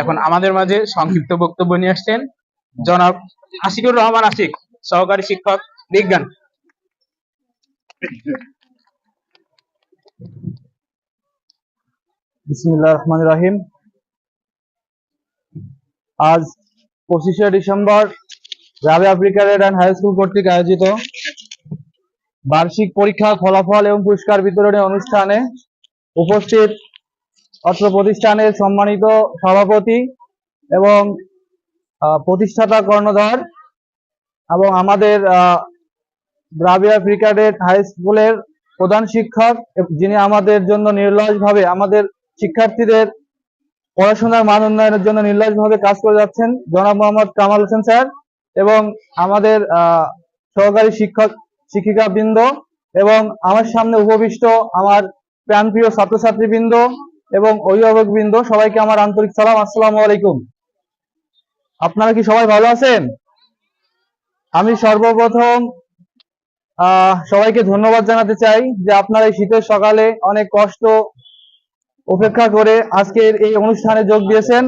এখন আমাদের মাঝে সংক্ষিপ্ত বক্তব্য নিয়ে আসছেন জনাব আশিকুর রহমান আশিক, সহকারী শিক্ষক বিজ্ঞান। বিসমিল্লাহির রহমানির রহিম। আজ 25শে December Rabeya pre cadet and high school কর্তৃক আয়োজিত বার্ষিক পরীক্ষার ফলাফল এবং পুরস্কার বিতরণী অনুষ্ঠানে উপস্থিত অত্র প্রতিষ্ঠানের সম্মানিত সভাপতি এবং প্রতিষ্ঠাতা কর্ণধার এবং আমাদের রাবেয়া প্রি ক্যাডেট হাই স্কুলের প্রধান শিক্ষক, যিনি আমাদের জন্য নির্লসভাবে আমাদের শিক্ষার্থীদের পড়াশোনার মান উন্নয়নের জন্য নির্লসভাবে কাজ করে যাচ্ছেন, জনাব মোহাম্মদ কামাল হোসেন স্যার, এবং আমাদের সহকারী শিক্ষক শিক্ষিকা বৃন্দ এবং আমার সামনে উপবিষ্ট আমার প্রাণপ্রিয় ছাত্রছাত্রী বৃন্দ এবং অভিভাবক বৃন্দ, সবাইকে আমার আন্তরিক সালাম, আসসালামু আলাইকুম। আপনারা কি সবাই ভালো আছেন? আমি সর্বপ্রথম সবাইকে ধন্যবাদ জানাতে চাই যে আপনারা এই শীতের সকালে অনেক কষ্ট উপেক্ষা করে আজকের এই অনুষ্ঠানে যোগ দিয়েছেন।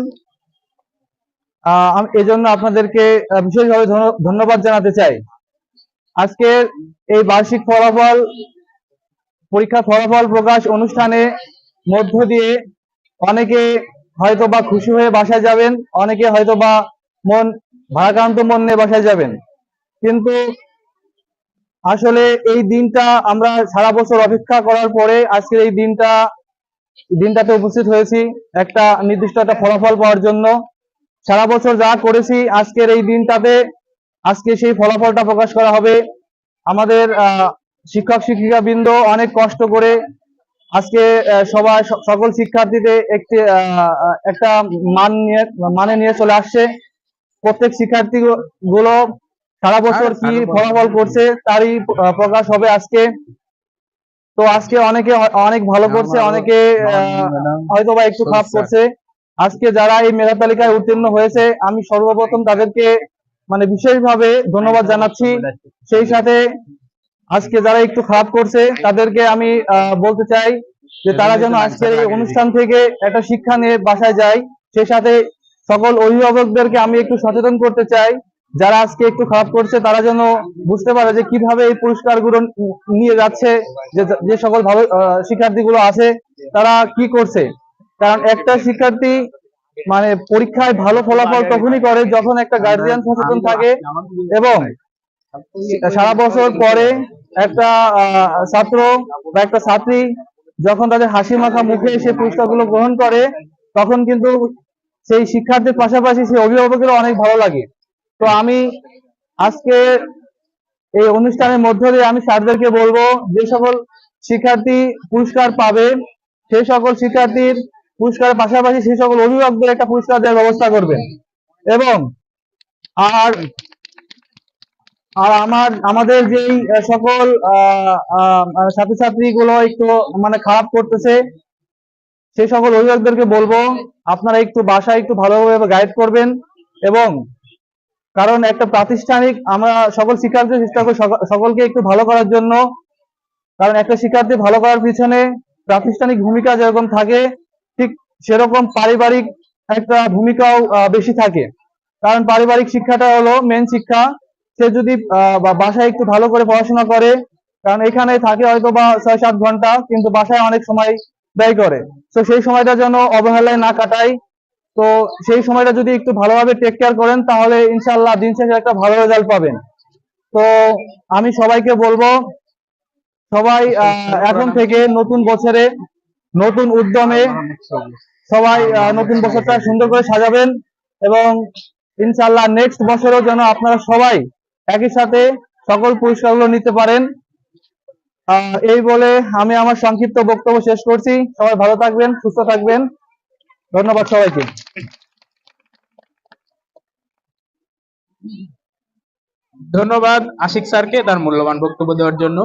এজন্য আপনাদেরকে বিশেষভাবে ধন্যবাদ জানাতে চাই। আজকের এই বার্ষিক পরীক্ষার ফলাফল প্রকাশ অনুষ্ঠানে মধ্য দিয়ে অনেকে হয়তোবা খুশি হয়ে বাসায় যাবেন, অনেকে হয়তোবা ভারাক্রান্ত মন নিয়ে বাসায় যাবেন, কিন্তু আসলে এই দিনটা আমরা সারা বছর অপেক্ষা করার পরে আজকের এই দিনটাতে উপস্থিত হয়েছি একটা নির্দিষ্ট একটা ফলাফল পাওয়ার জন্য। সারা বছর যা করেছি আজকের এই দিনটাতে আজকে সেই ফলাফলটা প্রকাশ করা হবে। আমাদের শিক্ষক শিক্ষিকা বৃন্দ অনেক কষ্ট করে আজকে সকল শিক্ষার্থীদের একটা মানে নিয়ে চলে আসছে। প্রত্যেক শিক্ষার্থী গুলো সারা বছর কি ফলাফল করছে তারই প্রকাশ হবে আজকে। তো আজকে অনেকে অনেক ভালো করছে, অনেকে হয়তোবা একটু খারাপ করছে। আজকে যারা এই মেধা তালিকায় উত্তীর্ণ হয়েছে আমি সর্বপ্রথম তাদেরকে বিশেষভাবে ধন্যবাদ জানাচ্ছি। সেই সাথে আজকে যারা একটু খারাপ করছে তাদেরকে আমি বলতে চাই যে তারা যেন আজকের এই অনুষ্ঠান থেকে একটা শিক্ষা নিয়ে বাসায় যায়। সেই সাথে সকল অভিভাবকদেরকে আমি একটু সচেতন করতে চাই, যারা আজকে একটু খারাপ করছে তারা যেন বুঝতে পারে যে কিভাবে এই পুরস্কারগুলো নিয়ে যাচ্ছে, যে সকল ভালো শিক্ষার্থীগুলো আছে তারা কি করছে। কারণ একটা শিক্ষার্থী পরীক্ষায় ভালো ফলাফল তখনই করে যখন একটা গার্জিয়ান সচেতন থাকে এবং সারা বছর পরে একটা ছাত্র বা একটা ছাত্রী যখন তাদের হাসি মাখা মুখে সেই পুরস্কারগুলো গ্রহণ করে তখন কিন্তু সেই শিক্ষার্থীর পাশাপাশি সেই অভিভাবকেরও অনেক ভালো লাগে। তো আমি আজকে এই অনুষ্ঠানের মধ্য দিয়ে আমি স্যারদেরকে বলবো যে সকল শিক্ষার্থী পুরস্কার পাবে সেই সকল শিক্ষার্থীর পুরস্কারের পাশাপাশি সেই সকল অভিভাবকদের একটা পুরস্কার দেওয়ার ব্যবস্থা করবেন। এবং আমাদের যেই সকল ছাত্রছাত্রী গুলো একটু খারাপ করতেছে সেই সকল অভিভাবকদেরকে বলবো আপনারা একটু বাসায় একটু ভালোভাবে গাইড করবেন। এবং কারণ একটা প্রাতিষ্ঠানিক আমরা সকল শিক্ষার্থী চেষ্টা করি সকলকে একটু ভালো করার জন্য, কারণ একটা শিক্ষার্থী ভালো করার পিছনে প্রাতিষ্ঠানিক ভূমিকা যেরকম থাকে ঠিক সেরকম পারিবারিক একটা ভূমিকাও বেশি থাকে। কারণ পারিবারিক শিক্ষাটা হলো মেন শিক্ষা। সে যদি বাসায় একটু ভালো করে পড়াশোনা করে, কারণ এখানে থাকে হয়তো বা 6-7 ঘন্টা, কিন্তু বাসায় অনেক সময় ব্যয় করে, তো সেই সময়টা যেন অবহেলায় না কাটায়। তো সেই সময়টা যদি একটু ভালোভাবে টেক কেয়ার করেন তাহলে ইনশাআল্লাহ দিন শেষে একটা ভালো রেজাল্ট পাবেন। তো আমি সবাইকে বলবো সবাই এখন থেকে নতুন বছরে নতুন উদ্যমে সবাই নতুন বছরটা সুন্দর করে সাজাবেন এবং ইনশাআল্লাহ নেক্সট বছরও যেন আপনারা সবাই একই সাথে সকল পুরস্কারগুলো নিতে পারেন। এই বলে আমি আমার সংক্ষিপ্ত বক্তব্য শেষ করছি। সবাই ভালো থাকবেন, সুস্থ থাকবেন। ধন্যবাদ সবাইকে। ধন্যবাদ আশিক স্যারকে তার মূল্যবান বক্তব্য দেওয়ার জন্য।